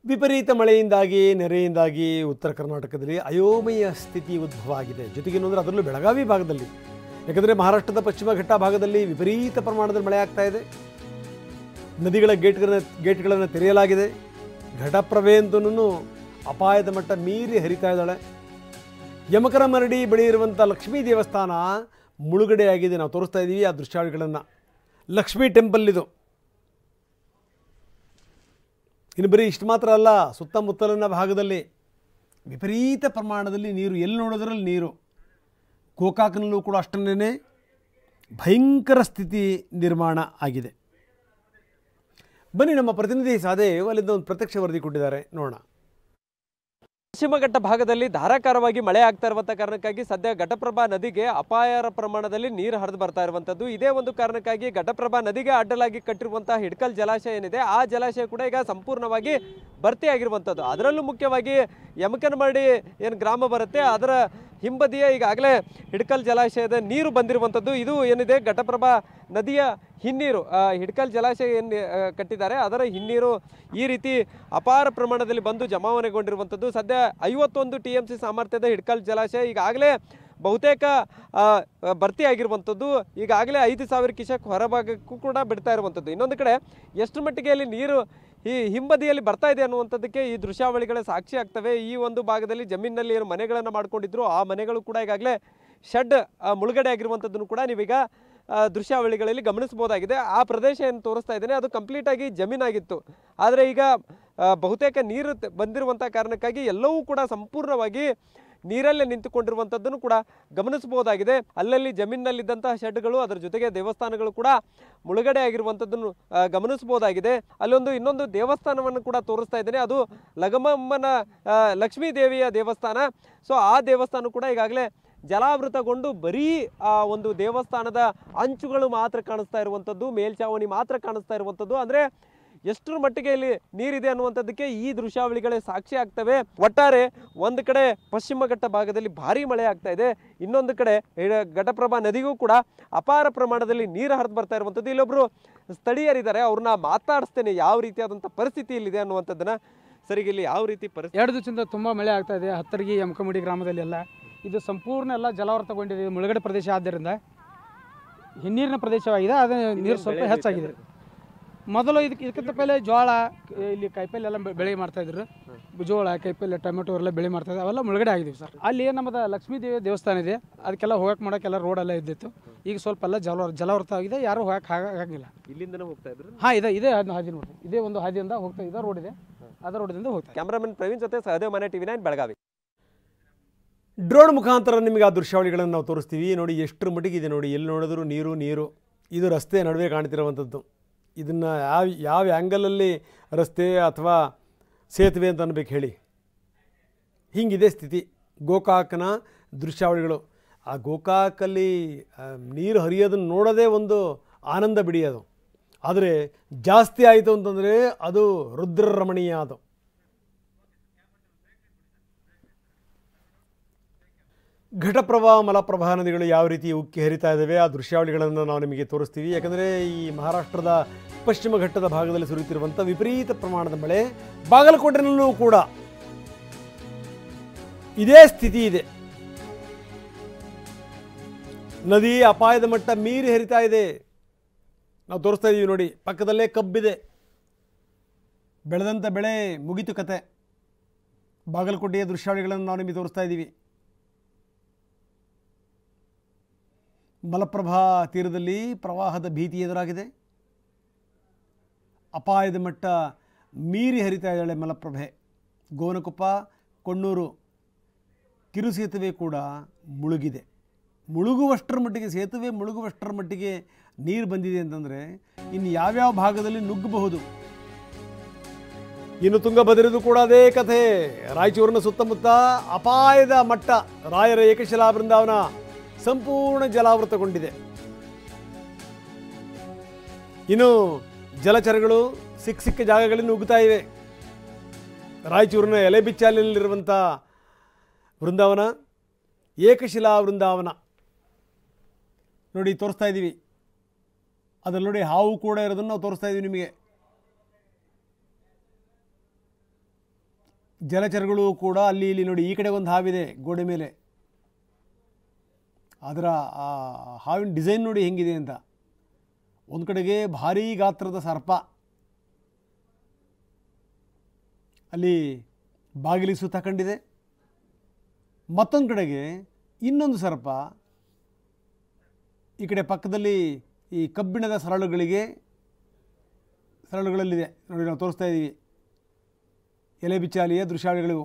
ವಿಪರೀತ ಮಳೆಯಿಂದಾಗಿ ನೆರೆಯಿಂದಾಗಿ ಉತ್ತರ ಕರ್ನಾಟಕದಲ್ಲಿ ಅಯೋಮಯ ಸ್ಥಿತಿ ಉದ್ಭವ ಆಗಿದೆ. ಜೊತೆಗೇನು ಅಂದರೆ ಅದರಲ್ಲೂ ಬೆಳಗಾವಿ ಭಾಗದಲ್ಲಿ, ಯಾಕಂದರೆ ಮಹಾರಾಷ್ಟ್ರದ ಪಶ್ಚಿಮ ಘಟ್ಟ ಭಾಗದಲ್ಲಿ ವಿಪರೀತ ಪ್ರಮಾಣದಲ್ಲಿ ಮಳೆ ಆಗ್ತಾ ಇದೆ. ನದಿಗಳ ಗೇಟ್ಗಳನ್ನು ತೆರೆಯಲಾಗಿದೆ. ಘಟಪ್ರಭೆ ಅಂತನೂ ಅಪಾಯದ ಮಟ್ಟ ಮೀರಿ ಹರಿತಾ ಇದ್ದಾಳೆ. ಯಮಕರ ಮರಡಿ ಬಳಿ ಇರುವಂಥ ಲಕ್ಷ್ಮೀ ದೇವಸ್ಥಾನ ಮುಳುಗಡೆಯಾಗಿದೆ. ನಾವು ತೋರಿಸ್ತಾ ಇದ್ದೀವಿ ಆ ದೃಶ್ಯಾವಳಿಗಳನ್ನು. ಲಕ್ಷ್ಮೀ ಟೆಂಪಲ್ ಇದು. ಇನ್ನು ಬರೀ ಇಷ್ಟು ಮಾತ್ರ ಅಲ್ಲ, ಸುತ್ತಮುತ್ತಲಿನ ಭಾಗದಲ್ಲಿ ವಿಪರೀತ ಪ್ರಮಾಣದಲ್ಲಿ ನೀರು, ಎಲ್ಲಿ ನೋಡೋದ್ರಲ್ಲಿ ನೀರು. ಗೋಕಾಕ್ನಲ್ಲೂ ಕೂಡ ಅಷ್ಟನ್ನೇ ಭಯಂಕರ ಸ್ಥಿತಿ ನಿರ್ಮಾಣ ಆಗಿದೆ. ಬನ್ನಿ, ನಮ್ಮ ಪ್ರತಿನಿಧಿ ಸಾದೇವ್ ಅಲ್ಲಿಂದ ಒಂದು ಪ್ರತ್ಯಕ್ಷ ವರದಿ ಕೊಟ್ಟಿದ್ದಾರೆ, ನೋಡೋಣ. ಪಶ್ಚಿಮ ಘಟ್ಟ ಭಾಗದಲ್ಲಿ ಧಾರಾಕಾರವಾಗಿ ಮಳೆ ಆಗ್ತಾ ಇರುವಂಥ ಕಾರಣಕ್ಕಾಗಿ ಸದ್ಯ ಘಟಪ್ರಭಾ ನದಿಗೆ ಅಪಾರ ಪ್ರಮಾಣದಲ್ಲಿ ನೀರು ಹರಿದು ಬರ್ತಾ ಇರುವಂಥದ್ದು. ಇದೇ ಒಂದು ಕಾರಣಕ್ಕಾಗಿ ಘಟಪ್ರಭಾ ನದಿಗೆ ಅಡ್ಡಲಾಗಿ ಕಟ್ಟಿರುವಂತಹ ಹಿಡ್ಕಲ್ ಜಲಾಶಯ ಏನಿದೆ, ಆ ಜಲಾಶಯ ಕೂಡ ಈಗ ಸಂಪೂರ್ಣವಾಗಿ ಭರ್ತಿಯಾಗಿರುವಂಥದ್ದು. ಅದರಲ್ಲೂ ಮುಖ್ಯವಾಗಿ ಯಮಕನಮರಡಿ ಏನು ಗ್ರಾಮ ಬರುತ್ತೆ, ಅದರ ಹಿಂಬದಿಯ ಈಗಾಗಲೇ ಹಿಡ್ಕಲ್ ಜಲಾಶಯದ ನೀರು ಬಂದಿರುವಂಥದ್ದು. ಇದು ಏನಿದೆ ಘಟಪ್ರಭಾ ನದಿಯ ಹಿನ್ನೀರು, ಹಿಡ್ಕಲ್ ಜಲಾಶಯ ಏನು ಕಟ್ಟಿದ್ದಾರೆ ಅದರ ಹಿನ್ನೀರು ಈ ರೀತಿ ಅಪಾರ ಪ್ರಮಾಣದಲ್ಲಿ ಬಂದು ಜಮಾವಣೆಗೊಂಡಿರುವಂಥದ್ದು. ಸದ್ಯ 51 TMC ಸಾಮರ್ಥ್ಯದ ಹಿಡ್ಕಲ್ ಜಲಾಶಯ ಈಗಾಗಲೇ ಬಹುತೇಕ ಭರ್ತಿಯಾಗಿರುವಂಥದ್ದು. ಈಗಾಗಲೇ 5,000 ಕ್ಯೂಸೆಕ್ ಹೊರಭಾಗಕ್ಕೂ ಕೂಡ ಬಿಡ್ತಾ ಇರುವಂಥದ್ದು. ಇನ್ನೊಂದು ಕಡೆ ಎಷ್ಟು ಮಟ್ಟಿಗೆ ಅಲ್ಲಿ ನೀರು ಈ ಹಿಂಬದಿಯಲ್ಲಿ ಬರ್ತಾ ಇದೆ ಅನ್ನುವಂಥದ್ದಕ್ಕೆ ಈ ದೃಶ್ಯಾವಳಿಗಳೇ ಸಾಕ್ಷಿ ಆಗ್ತವೆ. ಈ ಒಂದು ಭಾಗದಲ್ಲಿ ಜಮೀನಿನಲ್ಲಿ ಏನು ಮನೆಗಳನ್ನು ಮಾಡ್ಕೊಂಡಿದ್ರು, ಆ ಮನೆಗಳು ಕೂಡ ಈಗಾಗಲೇ ಶೆಡ್ ಮುಳುಗಡೆ ಆಗಿರುವಂಥದ್ದನ್ನು ಕೂಡ ನೀವೀಗ ದೃಶ್ಯಾವಳಿಗಳಲ್ಲಿ ಗಮನಿಸಬಹುದಾಗಿದೆ. ಆ ಪ್ರದೇಶ ಏನು ತೋರಿಸ್ತಾ ಇದ್ದೇನೆ ಅದು ಕಂಪ್ಲೀಟಾಗಿ ಜಮೀನಾಗಿತ್ತು. ಆದರೆ ಈಗ ಬಹುತೇಕ ನೀರು ಬಂದಿರುವಂಥ ಕಾರಣಕ್ಕಾಗಿ ಎಲ್ಲವೂ ಕೂಡ ಸಂಪೂರ್ಣವಾಗಿ ನೀರಲ್ಲೇ ನಿಂತುಕೊಂಡಿರುವಂಥದ್ದನ್ನು ಕೂಡ ಗಮನಿಸಬಹುದಾಗಿದೆ. ಅಲ್ಲಲ್ಲಿ ಜಮೀನಿನಲ್ಲಿದ್ದಂತಹ ಶೆಡ್ಗಳು, ಅದರ ಜೊತೆಗೆ ದೇವಸ್ಥಾನಗಳು ಕೂಡ ಮುಳುಗಡೆ ಆಗಿರುವಂಥದ್ದನ್ನು ಗಮನಿಸಬಹುದಾಗಿದೆ. ಅಲ್ಲೊಂದು ಇನ್ನೊಂದು ದೇವಸ್ಥಾನವನ್ನು ಕೂಡ ತೋರಿಸ್ತಾ ಇದ್ದೇನೆ, ಅದು ಲಗಮಮ್ಮನ ಲಕ್ಷ್ಮೀ ದೇವಿಯ ದೇವಸ್ಥಾನ. ಸೊ ಆ ದೇವಸ್ಥಾನ ಕೂಡ ಈಗಾಗಲೇ ಜಲಾವೃತಗೊಂಡು ಬರೀ ಆ ಒಂದು ದೇವಸ್ಥಾನದ ಅಂಚುಗಳು ಮಾತ್ರ ಕಾಣಿಸ್ತಾ ಇರುವಂಥದ್ದು, ಮೇಲ್ಛಾವಣಿ ಮಾತ್ರ ಕಾಣಿಸ್ತಾ ಇರುವಂಥದ್ದು. ಅಂದರೆ ಎಷ್ಟರ ಮಟ್ಟಿಗೆ ಇಲ್ಲಿ ನೀರಿದೆ ಅನ್ನುವಂಥದ್ದಕ್ಕೆ ಈ ದೃಶ್ಯಾವಳಿಗಳೇ ಸಾಕ್ಷಿ ಆಗ್ತವೆ. ಒಟ್ಟಾರೆ ಒಂದು ಕಡೆ ಪಶ್ಚಿಮ ಘಟ್ಟ ಭಾಗದಲ್ಲಿ ಭಾರಿ ಮಳೆ ಆಗ್ತಾ ಇದೆ, ಇನ್ನೊಂದು ಕಡೆ ಘಟಪ್ರಭಾ ನದಿಗೂ ಕೂಡ ಅಪಾರ ಪ್ರಮಾಣದಲ್ಲಿ ನೀರು ಹರಿದು ಬರ್ತಾ ಇರುವಂಥದ್ದು. ಇಲ್ಲೊಬ್ಬರು ಸ್ಥಳೀಯರಿದ್ದಾರೆ, ಅವ್ರನ್ನ ಮಾತಾಡಿಸ್ತೇನೆ ಯಾವ ರೀತಿಯಾದಂಥ ಪರಿಸ್ಥಿತಿ ಇಲ್ಲಿದೆ ಅನ್ನುವಂಥದ್ದನ್ನ. ಸರಿಗೆ ಇಲ್ಲಿ ಯಾವ ರೀತಿ ಪರಿಸ್ಥಿತಿ? 2 ದಿವಸದಿಂದ ತುಂಬ ಮಳೆ ಆಗ್ತಾ ಇದೆ. ಹತ್ತರ್ಗಿ ಯಮಕಮಡಿ ಗ್ರಾಮದಲ್ಲಿ ಎಲ್ಲ ಇದು ಸಂಪೂರ್ಣ ಎಲ್ಲ ಜಲಾವೃತಗೊಂಡಿದೆ. ಮುಳುಗಡೆ ಪ್ರದೇಶ ಆದ್ದರಿಂದ ಹಿನ್ನೀರಿನ ಪ್ರದೇಶವಾಗಿದೆ. ಅದು ನೀರು ಸ್ವಲ್ಪ ಹೆಚ್ಚಾಗಿದೆ. ಮೊದಲು ಇದಕ್ಕಿಂತ ಪೈಲೆ ಜೋಳ, ಇಲ್ಲಿ ಕಾಯಿಪಲ್ಲೆ ಎಲ್ಲ ಬೆಳೆ ಮಾಡ್ತಾಯಿದ್ರು. ಜೋಳ, ಕಾಯಿಪಲ್ಲೆ, ಟೊಮೆಟೊ ಎಲ್ಲ ಬೆಳೆ ಮಾಡ್ತಾಯಿದ್ರು. ಅವೆಲ್ಲ ಮುಳುಗಡೆ ಆಗಿದ್ದೀವಿ ಸರ್. ಅಲ್ಲಿ ನಮ್ಮದು ಲಕ್ಷ್ಮೀ ದೇವಿ ದೇವಸ್ಥಾನ ಇದೆ, ಅದಕ್ಕೆಲ್ಲ ಹೋಗಕ್ಕೆ ಮಾಡೋಕ್ಕೆಲ್ಲ ರೋಡೆಲ್ಲ ಇದ್ದಿತ್ತು. ಈಗ ಸ್ವಲ್ಪ ಎಲ್ಲ ಜಲಾವೃತ ಆಗಿದೆ, ಯಾರೂ ಹೋಗಕ್ಕೆ ಆಗಂಗಿಲ್ಲ. ಇಲ್ಲಿಂದನೇ ಹೋಗ್ತಾ ಇದ್ರು? ಹಾಂ, ಇದೇ ಹಾದಿ ನೋಡಿ, ಇದೇ ಒಂದು ಹಾದಿಯಿಂದ ಹೋಗ್ತಾ ಇದೆ, ರೋಡ್ ಇದೆ, ಅದರ ರೋಡಿಂದ ಹೋಗ್ತಾ. ಕ್ಯಾಮ್ರಾಮನ್ ಪ್ರವೀಣ್ ಜೊತೆ ಸಹದೇವ್ ಮನೆ TV9 ಬೆಳಗಾವಿ. ಡ್ರೋನ್ ಮುಖಾಂತರ ನಿಮಗೆ ಆ ದೃಶ್ಯಾವಳಿಗಳನ್ನು ನಾವು ತೋರಿಸ್ತೀವಿ. ನೋಡಿ ಎಷ್ಟರ ಮಟ್ಟಿಗಿದೆ ನೋಡಿ, ಎಲ್ಲಿ ನೋಡಿದ್ರು ನೀರು ನೀರು. ಇದು ರಸ್ತೆ ನಡುವೆ ಕಾಣ್ತಿರುವಂಥದ್ದು. ಇದನ್ನು ಯಾವ ಆ್ಯಂಗಲಲ್ಲಿ ರಸ್ತೆ ಅಥವಾ ಸೇತುವೆ ಅಂತ ಅನ್ಬೇಕು ಹೇಳಿ. ಹೀಗಿದೆ ಸ್ಥಿತಿ. ಗೋಕಾಕ್ನ ದೃಶ್ಯಾವಳಿಗಳು. ಆ ಗೋಕಾಕಲ್ಲಿ ನೀರು ಹರಿಯೋದನ್ನು ನೋಡೋದೇ ಒಂದು ಆನಂದ ಬಿಡಿ ಅದು. ಆದರೆ ಜಾಸ್ತಿ ಆಯಿತು ಅಂತಂದರೆ ಅದು ರುದ್ರರಮಣೀಯ. ಅದು ಘಟಪ್ರಭಾ, ಮಲಪ್ರಭಾ ನದಿಗಳು ಯಾವ ರೀತಿ ಉಕ್ಕಿ ಹರಿತಾ ಇದ್ದಾವೆ ಆ ದೃಶ್ಯಾವಳಿಗಳನ್ನು ನಾವು ನಿಮಗೆ ತೋರಿಸ್ತೀವಿ. ಯಾಕಂದರೆ ಈ ಮಹಾರಾಷ್ಟ್ರದ ಪಶ್ಚಿಮ ಘಟ್ಟದ ಭಾಗದಲ್ಲಿ ಸುರಿಯುತ್ತಿರುವಂಥ ವಿಪರೀತ ಪ್ರಮಾಣದ ಮಳೆ, ಬಾಗಲಕೋಟೆನಲ್ಲೂ ಕೂಡ ಇದೇ ಸ್ಥಿತಿ ಇದೆ. ನದಿ ಅಪಾಯದ ಮಟ್ಟ ಮೀರಿ ಹರಿತಾ ಇದೆ. ನಾವು ತೋರಿಸ್ತಾ ಇದ್ದೀವಿ ನೋಡಿ, ಪಕ್ಕದಲ್ಲೇ ಕಬ್ಬಿದೆ, ಬೆಳೆದಂಥ ಬೆಳೆ ಮುಗಿತು ಕತೆ. ಬಾಗಲಕೋಟೆಯ ದೃಶ್ಯಾವಳಿಗಳನ್ನು ನಾವು ನಿಮಗೆ ತೋರಿಸ್ತಾ ಇದ್ದೀವಿ. ಮಲಪ್ರಭಾ ತೀರದಲ್ಲಿ ಪ್ರವಾಹದ ಭೀತಿ ಎದುರಾಗಿದೆ. ಅಪಾಯದ ಮಟ್ಟ ಮೀರಿ ಹರಿತಾ ಇದ್ದಾಳೆ ಮಲಪ್ರಭೆ. ಗೋನಕೊಪ್ಪ, ಕೊಣ್ಣೂರು ಕಿರು ಸೇತುವೆ ಕೂಡ ಮುಳುಗಿದೆ. ಮುಳುಗುವಷ್ಟರ ಮಟ್ಟಿಗೆ, ಸೇತುವೆ ಮುಳುಗುವಷ್ಟರ ಮಟ್ಟಿಗೆ ನೀರು ಬಂದಿದೆ ಅಂತಂದರೆ ಇನ್ನು ಯಾವ್ಯಾವ ಭಾಗದಲ್ಲಿ ನುಗ್ಗಬಹುದು. ಇನ್ನು ತುಂಗಭದ್ರದು ಕೂಡ ಅದೇ ಕಥೆ. ರಾಯಚೂರಿನ ಸುತ್ತಮುತ್ತ ಅಪಾಯದ ಮಟ್ಟ. ರಾಯರ ಏಕಶಿಲಾ ಬೃಂದಾವನ ಸಂಪೂರ್ಣ ಜಲಾವೃತಗೊಂಡಿದೆ. ಇನ್ನು ಜಲಚರಗಳು ಸಿಕ್ಕ ಜಾಗಗಳಲ್ಲಿ ನುಗ್ಗುತ್ತಾ ಇವೆ. ರಾಯಚೂರಿನ ಎಲೆಬಿಚ್ಚಾಲಿನಲ್ಲಿರುವಂಥ ವೃಂದಾವನ ಏಕಶಿಲಾ ವೃಂದಾವನ ನೋಡಿ ತೋರಿಸ್ತಾ ಇದ್ದೀವಿ. ಅದರಲ್ಲಿ ನೋಡಿ ಹಾವು ಕೂಡ ಇರೋದನ್ನು ನಾವು ತೋರಿಸ್ತಾ ಇದ್ದೀವಿ ನಿಮಗೆ. ಜಲಚರಗಳು ಕೂಡ ಅಲ್ಲಿ ಇಲ್ಲಿ ನೋಡಿ, ಈ ಕಡೆ ಒಂದು ಹಾವಿದೆ ಗೋಡೆ ಮೇಲೆ, ಅದರ ಆ ಹಾವಿನ ಡಿಸೈನ್ ನೋಡಿ ಹೆಂಗಿದೆ ಅಂತ. ಒಂದು ಕಡೆಗೆ ಭಾರೀ ಗಾತ್ರದ ಸರ್ಪ ಅಲ್ಲಿ ಬಾಗಿಲಿಗೆ ಸುತ್ತ ಕಂಡಿದೆ, ಮತ್ತೊಂದು ಕಡೆಗೆ ಇನ್ನೊಂದು ಸರ್ಪ ಈ ಕಡೆ ಪಕ್ಕದಲ್ಲಿ ಈ ಕಬ್ಬಿಣದ ಸರಳುಗಳಲ್ಲಿದೆ ನೋಡಿ, ನಾವು ತೋರಿಸ್ತಾ ಇದ್ದೀವಿ ಎಲೆ ಬಿಚ್ಚಾಲಿಯ ದೃಶ್ಯಾವಳಿಗಳು.